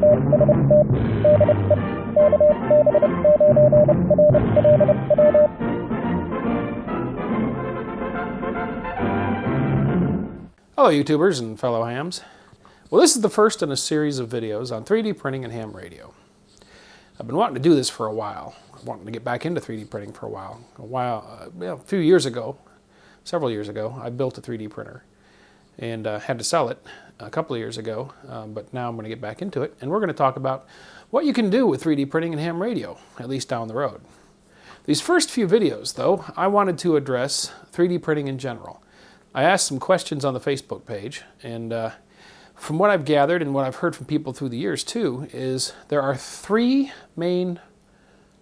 Hello YouTubers and fellow hams. Well, this is the first in a series of videos on 3D printing and ham radio. I've been wanting to do this for a while. I wanted to get back into 3D printing for a while. A few years ago, several years ago, I built a 3D printer and had to sell it a couple of years ago, but now I'm going to get back into it, and we're going to talk about what you can do with 3D printing and ham radio, at least down the road. These first few videos, though, I wanted to address 3D printing in general. I asked some questions on the Facebook page, and from what I've gathered and what I've heard from people through the years too, is there are three main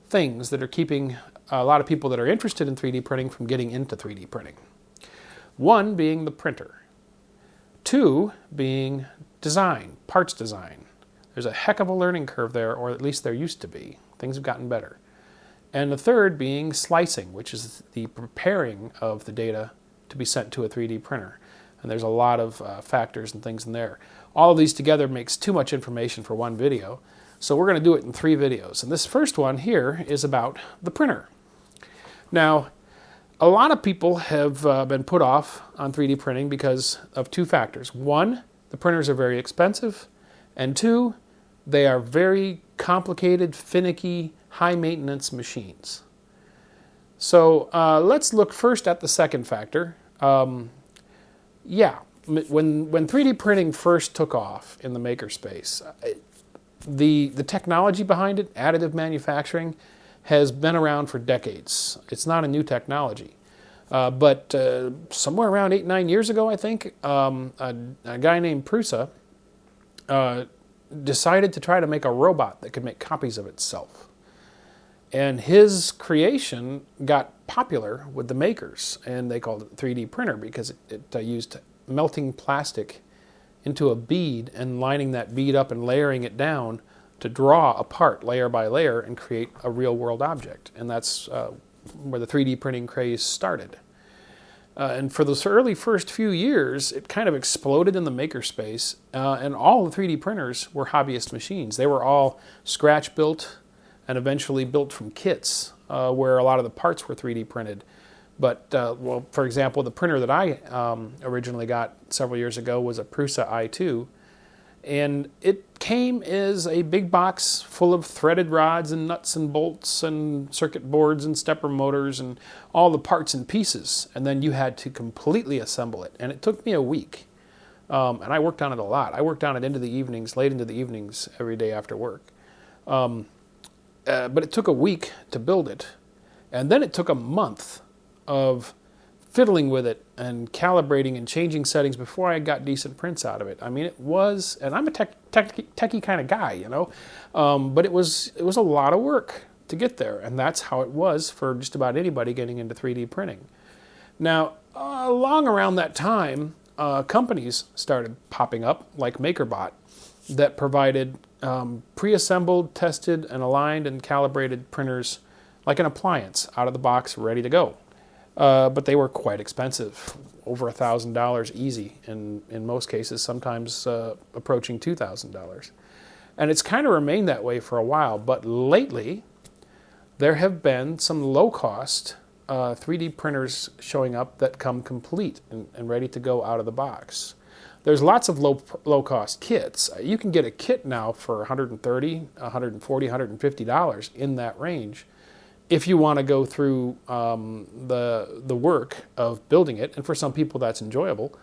things that are keeping a lot of people that are interested in 3D printing from getting into 3D printing. One being the printer. Two being design, parts design. There's a heck of a learning curve there, or at least there used to be. Things have gotten better. And the third being slicing, which is the preparing of the data to be sent to a 3D printer. And there's a lot of factors and things in there. All of these together makes too much information for one video, so we're going to do it in 3 videos. And this first one here is about the printer. Now, a lot of people have been put off on 3D printing because of 2 factors. One, the printers are very expensive, and 2, they are very complicated, finicky, high-maintenance machines. So let's look first at the second factor. When 3D printing first took off in the makerspace, the technology behind it, additive manufacturing, has been around for decades. It's not a new technology. But somewhere around 8-9 years ago, I think, a guy named Prusa decided to try to make a robot that could make copies of itself. And his creation got popular with the makers, and they called it a 3D printer because it used melting plastic into a bead and lining that bead up and layering it down to draw a part layer by layer and create a real-world object. And that's where the 3D printing craze started. And for those early first few years, it kind of exploded in the makerspace, and all the 3D printers were hobbyist machines. They were all scratch-built and eventually built from kits where a lot of the parts were 3D printed. But, well, for example, the printer that I originally got several years ago was a Prusa i2, and it came as a big box full of threaded rods and nuts and bolts and circuit boards and stepper motors and all the parts and pieces, and then you had to completely assemble it. And it took me a week, and I worked on it a lot. I worked on it into the evenings, late into the evenings every day after work. But it took a week to build it, and then it took a month of fiddling with it and calibrating and changing settings before I got decent prints out of it. I mean, it was, and I'm a techie kind of guy, you know, but it was a lot of work to get there, and that's how it was for just about anybody getting into 3D printing. Now, along around that time, companies started popping up, like MakerBot, that provided pre-assembled, tested, and aligned and calibrated printers like an appliance, out of the box, ready to go. But they were quite expensive, over $1,000 easy in most cases, sometimes approaching $2,000. And it's kind of remained that way for a while, but lately there have been some low-cost 3D printers showing up that come complete and ready to go out of the box. There's lots of low-cost kits. You can get a kit now for $130, $140, $150 in that range if you want to go through the work of building it. And for some people that's enjoyable,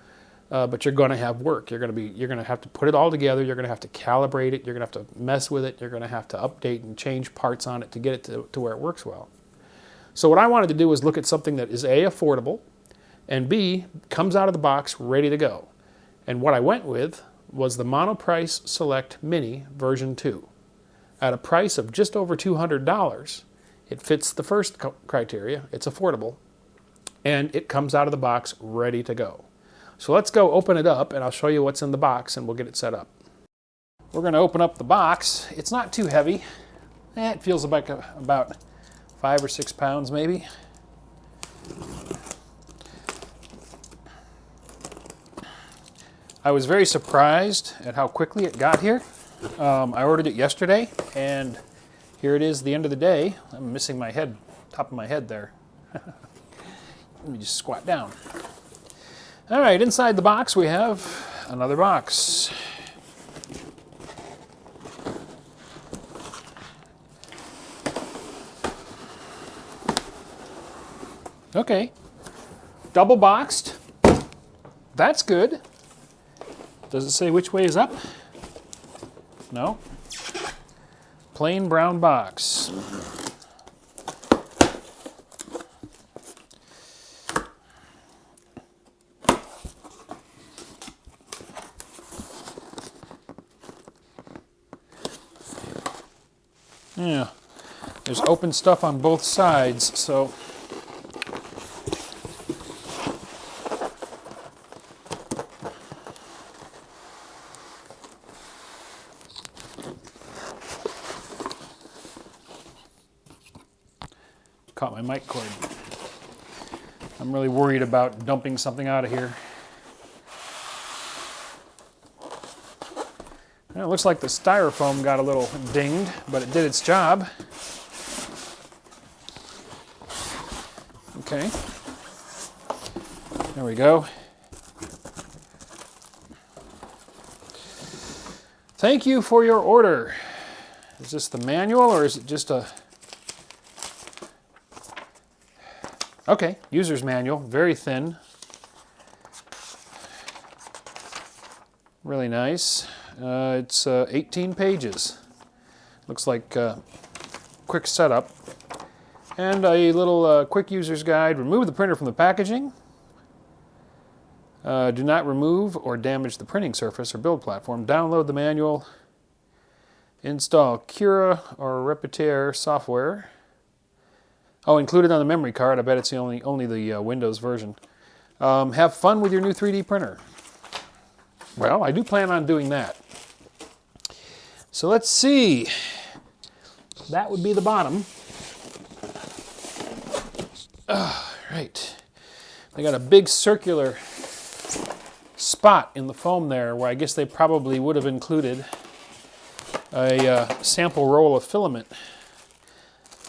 but you're going to have work. You're going to have to put it all together. You're going to have to calibrate it. You're going to have to mess with it. You're going to have to update and change parts on it to get it to where it works well. So what I wanted to do was look at something that is A, affordable, and B, comes out of the box ready to go. And what I went with was the Monoprice Select Mini version 2. At a price of just over $200, it fits the first criteria, it's affordable, and it comes out of the box ready to go. So let's go open it up, and I'll show you what's in the box, and we'll get it set up. We're going to open up the box. It's not too heavy. It feels like about 5 or 6 pounds maybe. I was very surprised at how quickly it got here. I ordered it yesterday, and here it is the end of the day. I'm missing my head, top of my head there. Let me just squat down. All right, inside the box we have another box. Okay, double boxed. That's good. Does it say which way is up? No. Plain brown box. Yeah, there's open stuff on both sides, so caught my mic cord. I'm really worried about dumping something out of here. Well, it looks like the styrofoam got a little dinged, but it did its job. Okay. There we go. Thank you for your order. Is this the manual or is it just a... Okay, user's manual, very thin. Really nice. It's 18 pages. Looks like quick setup. And a little quick user's guide. Remove the printer from the packaging. Do not remove or damage the printing surface or build platform. Download the manual. Install Cura or Repetier software. Oh, included on the memory card. I bet it's only the Windows version. Have fun with your new 3D printer. Well, I do plan on doing that. So let's see. That would be the bottom. Right. They got a big circular spot in the foam there where I guess they probably would have included a sample roll of filament.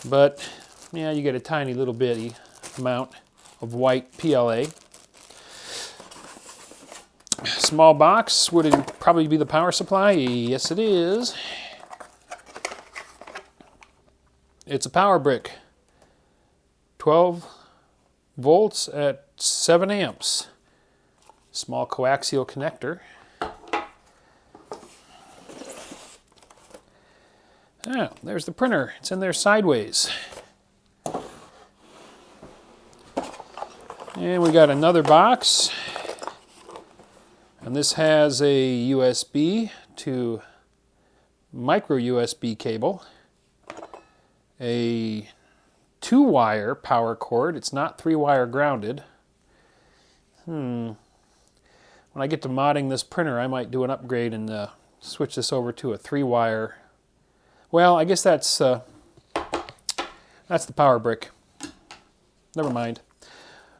But yeah, you get a tiny little bitty amount of white PLA. Small box, would it probably be the power supply? Yes, it is. It's a power brick. 12 volts at 7 amps. Small coaxial connector. Ah, there's the printer. It's in there sideways. And we got another box. And this has a USB to micro USB cable. A 2-wire power cord. It's not 3-wire grounded. When I get to modding this printer, I might do an upgrade and switch this over to a 3-wire. Well, I guess that's the power brick. Never mind.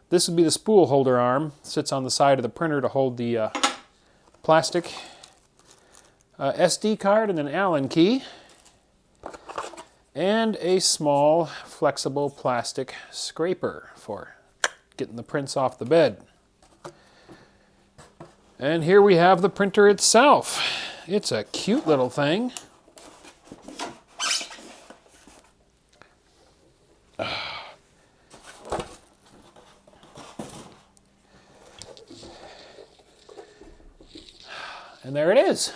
This would be the spool holder arm. Sits on the side of the printer to hold the plastic SD card and an Allen key. And a small flexible plastic scraper for getting the prints off the bed. And here we have the printer itself. It's a cute little thing. And there it is.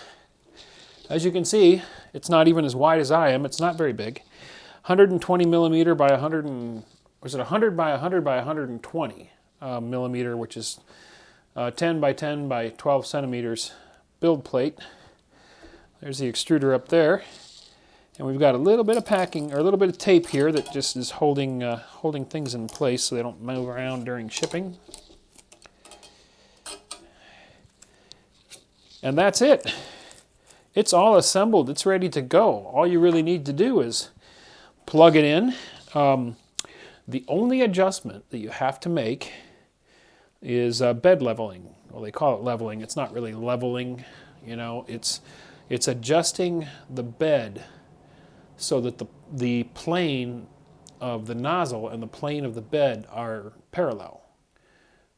As you can see, it's not even as wide as I am. It's not very big. 120 millimeter by 100 was it 100 by 100 by 120 millimeter, which is 10 by 10 by 12 centimeters build plate. There's the extruder up there. And we've got a little bit of packing, or a little bit of tape here that just is holding things in place so they don't move around during shipping. And that's it. It's all assembled. It's ready to go. All you really need to do is plug it in. The only adjustment that you have to make is bed leveling. Well, they call it leveling. It's not really leveling. You know, it's It's adjusting the bed so that the plane of the nozzle and the plane of the bed are parallel.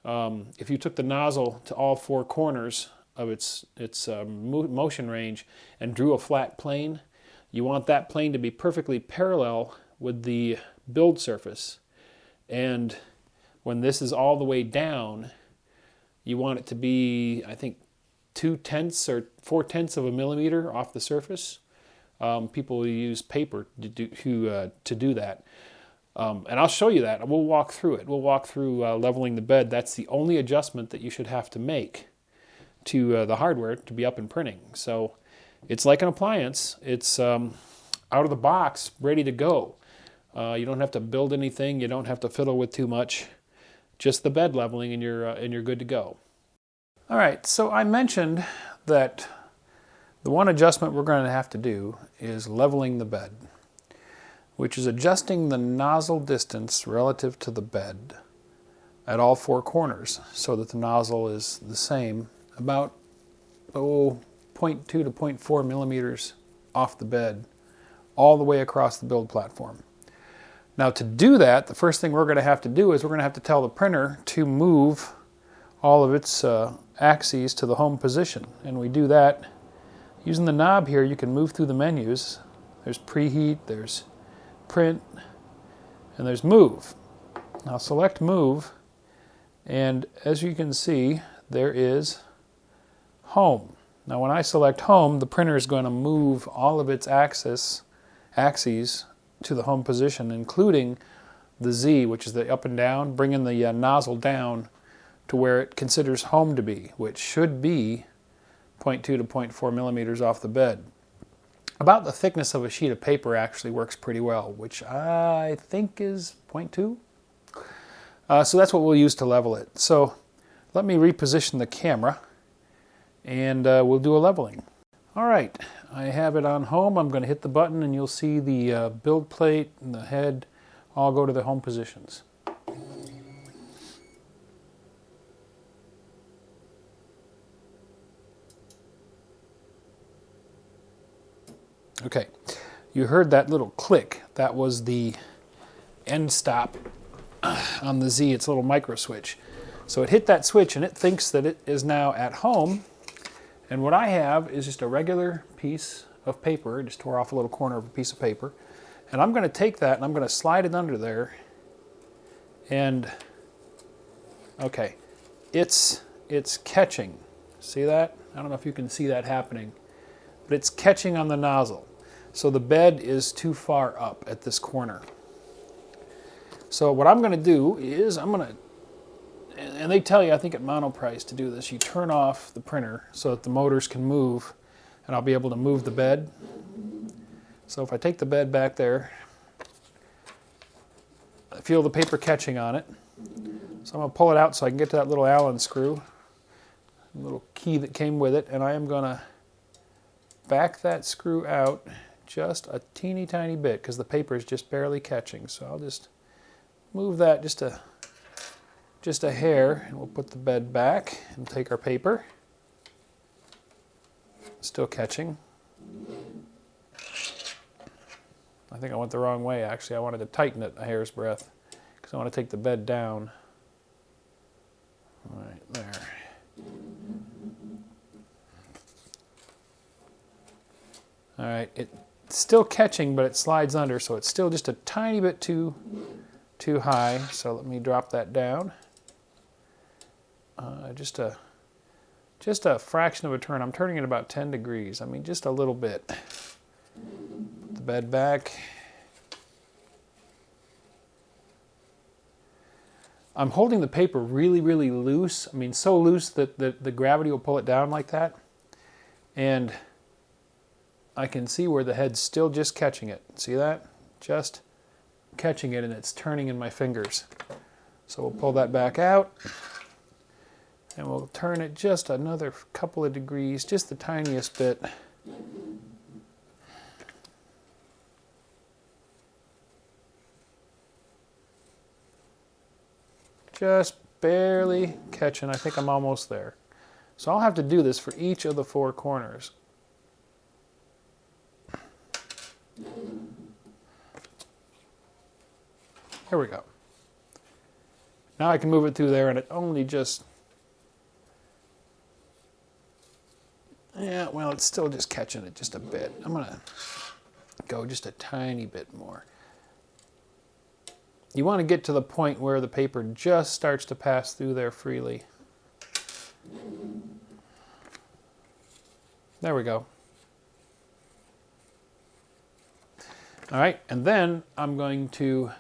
If you took the nozzle to all four corners of its motion range and drew a flat plane, you want that plane to be perfectly parallel with the build surface. And when this is all the way down, you want it to be, I think, 2/10 or 4/10 of a millimeter off the surface. People use paper to do that. And I'll show you that. We'll walk through it. We'll walk through leveling the bed. That's the only adjustment that you should have to make to the hardware to be up and printing. So it's like an appliance. It's out of the box, ready to go. You don't have to build anything. You don't have to fiddle with too much. Just the bed leveling, and you're good to go. All right. So I mentioned that the one adjustment we're going to have to do is leveling the bed, which is adjusting the nozzle distance relative to the bed at all four corners so that the nozzle is the same, about 0.2 to 0.4 millimeters off the bed all the way across the build platform. Now to do that, the first thing we're going to have to do is we're going to have to tell the printer to move all of its axes to the home position. And we do that using the knob here. You can move through the menus. There's preheat, there's print, and there's move. Now select move, and as you can see, there is home. Now when I select home, the printer is going to move all of its axes to the home position, including the Z, which is the up and down, bringing the nozzle down to where it considers home to be, which should be 0.2 to 0.4 millimeters off the bed. About the thickness of a sheet of paper actually works pretty well, which I think is 0.2. So that's what we'll use to level it. So let me reposition the camera, and we'll do a leveling. All right, I have it on home. I'm going to hit the button, and you'll see the build plate and the head all go to the home positions. Okay, you heard that little click. That was the end stop on the Z. It's a little micro switch. So it hit that switch, and it thinks that it is now at home. And what I have is just a regular piece of paper. I just tore off a little corner of a piece of paper. And I'm going to take that and I'm going to slide it under there. And, okay, it's catching. See that? I don't know if you can see that happening. But it's catching on the nozzle. So the bed is too far up at this corner. So what I'm going to do is and they tell you, I think at Monoprice, to do this, you turn off the printer so that the motors can move, and I'll be able to move the bed. So if I take the bed back there, I feel the paper catching on it. So I'm going to pull it out so I can get to that little Allen screw, a little key that came with it, and I am going to back that screw out just a teeny tiny bit because the paper is just barely catching. So I'll just move that just a hair, and we'll put the bed back and take our paper. Still catching. I think I went the wrong way actually. I wanted to tighten it a hair's breadth because I want to take the bed down. All right, there. All right, it's still catching, but it slides under, so it's still just a tiny bit too high. So let me drop that down. Just a fraction of a turn. I'm turning it about 10 degrees. I mean, just a little bit. Put the bed back. I'm holding the paper really, really loose. I mean, so loose that the gravity will pull it down like that. And I can see where the head's still just catching it. See that? Just catching it, and it's turning in my fingers. So we'll pull that back out. And we'll turn it just another couple of degrees, just the tiniest bit. Just barely catching. I think I'm almost there. So I'll have to do this for each of the four corners. There we go. Now I can move it through there, and it only just... Yeah, well, it's still just catching it just a bit. I'm going to go just a tiny bit more. You want to get to the point where the paper just starts to pass through there freely. There we go. All right, and then I'm going to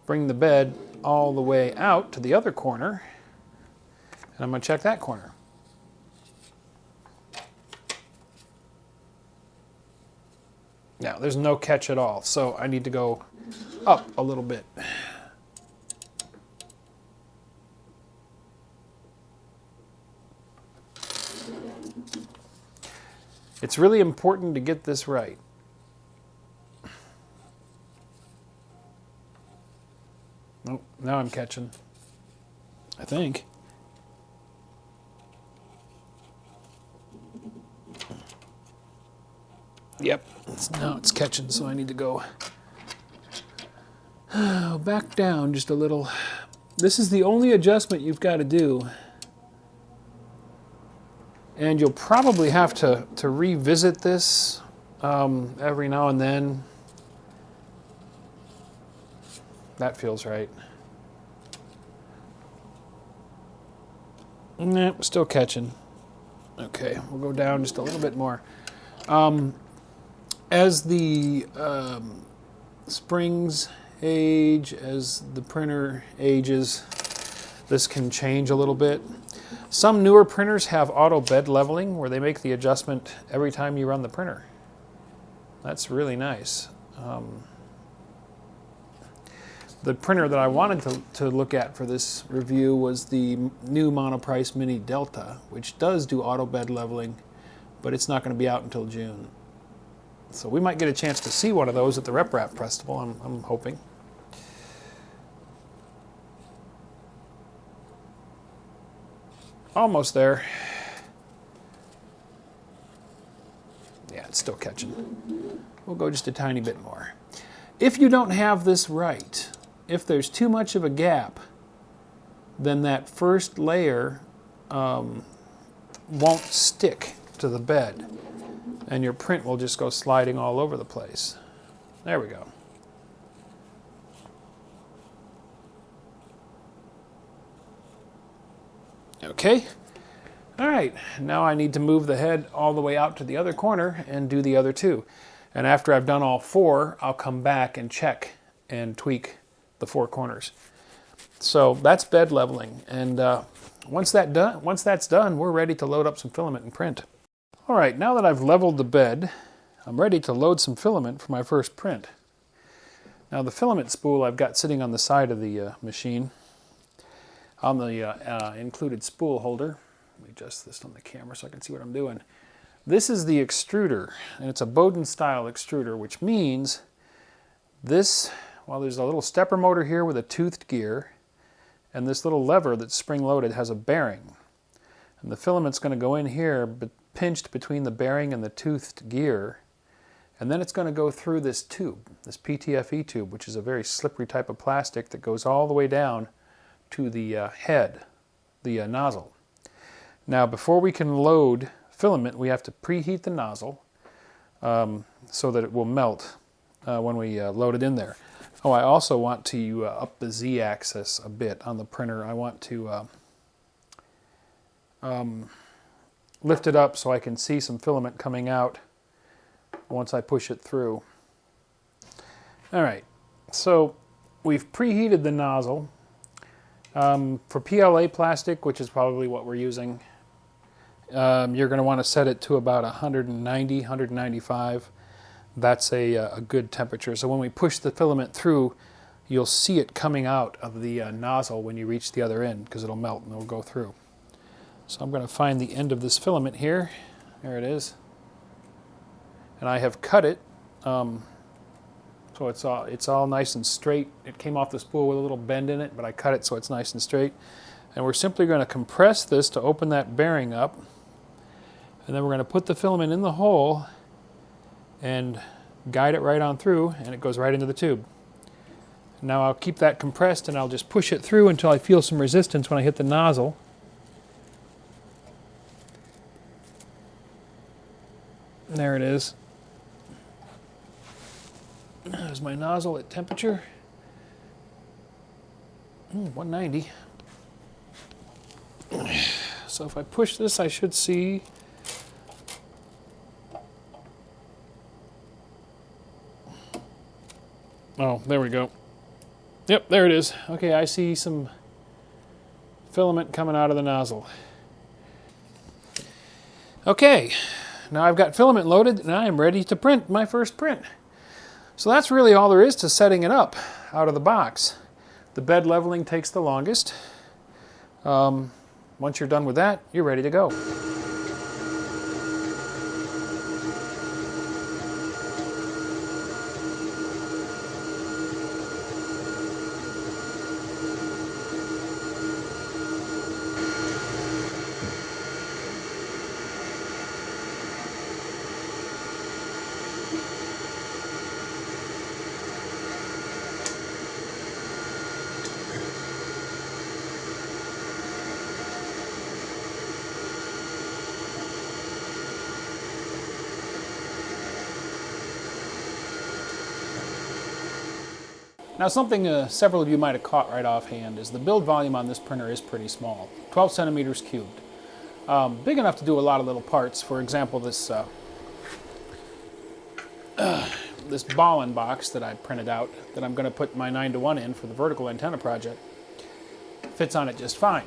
bring the bed all the way out to the other corner, and I'm going to check that corner. Now, there's no catch at all, so I need to go up a little bit. It's really important to get this right. Oh, now I'm catching, I think. Yep, now it's catching, so I need to go back down just a little. This is the only adjustment you've got to do. And you'll probably have to revisit this every now and then. That feels right. Nope, still catching. Okay, we'll go down just a little bit more. As the springs age, as the printer ages, this can change a little bit. Some newer printers have auto bed leveling where they make the adjustment every time you run the printer. That's really nice. The printer that I wanted to look at for this review was the new Monoprice Mini Delta, which does do auto bed leveling, but it's not going to be out until June. So we might get a chance to see one of those at the Rep Rap Festival, I'm hoping. Almost there. Yeah, it's still catching. We'll go just a tiny bit more. If you don't have this right, if there's too much of a gap, then that first layer won't stick to the bed, and your print will just go sliding all over the place. There we go. Okay. All right, now I need to move the head all the way out to the other corner and do the other two. And after I've done all four, I'll come back and check and tweak the four corners. So that's bed leveling. And once that's done, we're ready to load up some filament and print. All right, now that I've leveled the bed, I'm ready to load some filament for my first print. Now the filament spool I've got sitting on the side of the machine, on the included spool holder. Let me adjust this on the camera so I can see what I'm doing. This is the extruder, and it's a Bowden style extruder, which means this, well, there's a little stepper motor here with a toothed gear, and this little lever that's spring-loaded has a bearing. And the filament's going to go in here, but pinched between the bearing and the toothed gear, and then it's going to go through this tube, this PTFE tube, which is a very slippery type of plastic that goes all the way down to the head, the nozzle. Now, before we can load filament, we have to preheat the nozzle so that it will melt when we load it in there. Oh, I also want to up the Z-axis a bit on the printer. I want to lift it up so I can see some filament coming out once I push it through. All right, so we've preheated the nozzle. For PLA plastic, which is probably what we're using, you're going to want to set it to about 190, 195. That's a good temperature. So when we push the filament through, you'll see it coming out of the nozzle when you reach the other end, because it'll melt and it'll go through. So I'm going to find the end of this filament here. There it is. And I have cut it so it's all nice and straight. It came off the spool with a little bend in it, but I cut it so it's nice and straight. And we're simply going to compress this to open that bearing up. And then we're going to put the filament in the hole and guide it right on through, and it goes right into the tube. Now I'll keep that compressed and I'll just push it through until I feel some resistance when I hit the nozzle. There it is. There's my nozzle at temperature. 190. So if I push this, I should see. Oh, there we go. Yep, there it is. Okay, I see some filament coming out of the nozzle. Okay, now I've got filament loaded and I am ready to print my first print. So that's really all there is to setting it up out of the box. The bed leveling takes the longest. Once you're done with that, you're ready to go. Now something several of you might have caught right offhand is the build volume on this printer is pretty small, 12 centimeters cubed. Big enough to do a lot of little parts. For example, this this ball-in box that I printed out that I'm going to put my 9:1 in for the vertical antenna project fits on it just fine.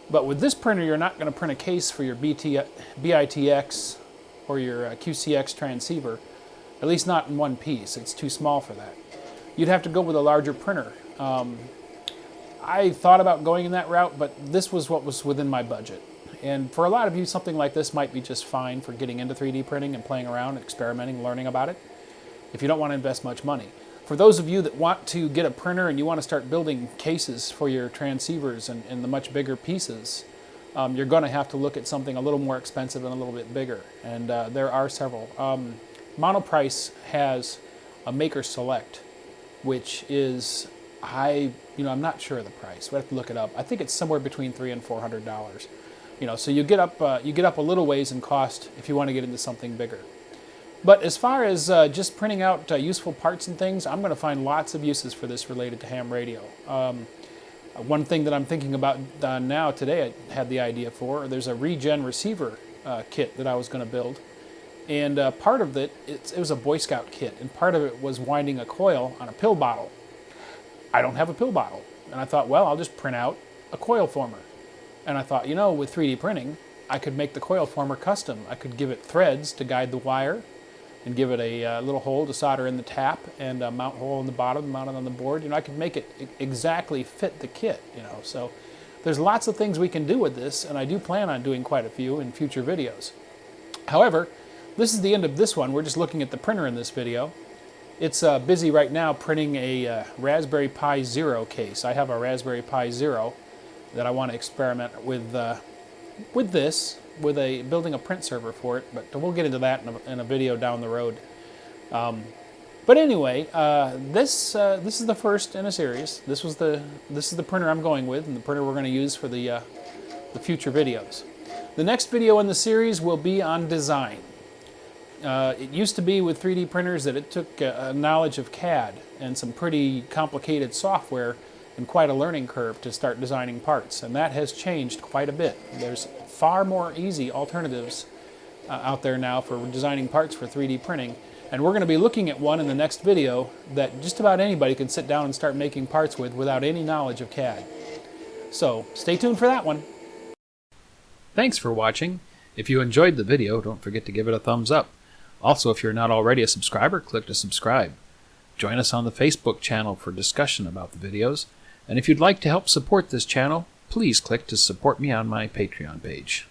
But with this printer, you're not going to print a case for your BITX or your QCX transceiver, at least not in one piece. It's too small for that. You'd have to go with a larger printer. I thought about going in that route, but this was what was within my budget. And for a lot of you, something like this might be just fine for getting into 3D printing and playing around, experimenting, learning about it, if you don't want to invest much money. For those of you that want to get a printer and you want to start building cases for your transceivers and the much bigger pieces, you're going to have to look at something a little more expensive and a little bit bigger. And there are several. Monoprice has a Maker Select, which is, I'm not sure of the price. We have to look it up. I think it's somewhere between $300 and $400. So you get up a little ways in cost if you want to get into something bigger. But as far as just printing out useful parts and things, I'm going to find lots of uses for this related to ham radio. One thing that I'm thinking about now today, I had the idea for, there's a regen receiver kit that I was going to build. And part of it was a Boy Scout kit, and part of it was winding a coil on a pill bottle. I don't have a pill bottle. And I thought, well, I'll just print out a coil former. And I thought, with 3D printing, I could make the coil former custom. I could give it threads to guide the wire, and give it a little hole to solder in the tap, and a mount hole in the bottom, mount it on the board. I could make it exactly fit the kit, So there's lots of things we can do with this, and I do plan on doing quite a few in future videos. However, this is the end of this one. We're just looking at the printer in this video. It's busy right now printing a Raspberry Pi Zero case. I have a Raspberry Pi Zero that I want to experiment with building a print server for it, but we'll get into that in a video down the road. But anyway, this is the first in a series. This is the printer I'm going with, and the printer we're going to use for the future videos. The next video in the series will be on design. It used to be with 3D printers that it took a knowledge of CAD and some pretty complicated software and quite a learning curve to start designing parts, and that has changed quite a bit. There's far more easy alternatives out there now for designing parts for 3D printing, and we're going to be looking at one in the next video that just about anybody can sit down and start making parts with without any knowledge of CAD. So stay tuned for that one. Thanks for watching. If you enjoyed the video, don't forget to give it a thumbs up. Also, if you're not already a subscriber, click to subscribe. Join us on the Facebook channel for discussion about the videos. And if you'd like to help support this channel, please click to support me on my Patreon page.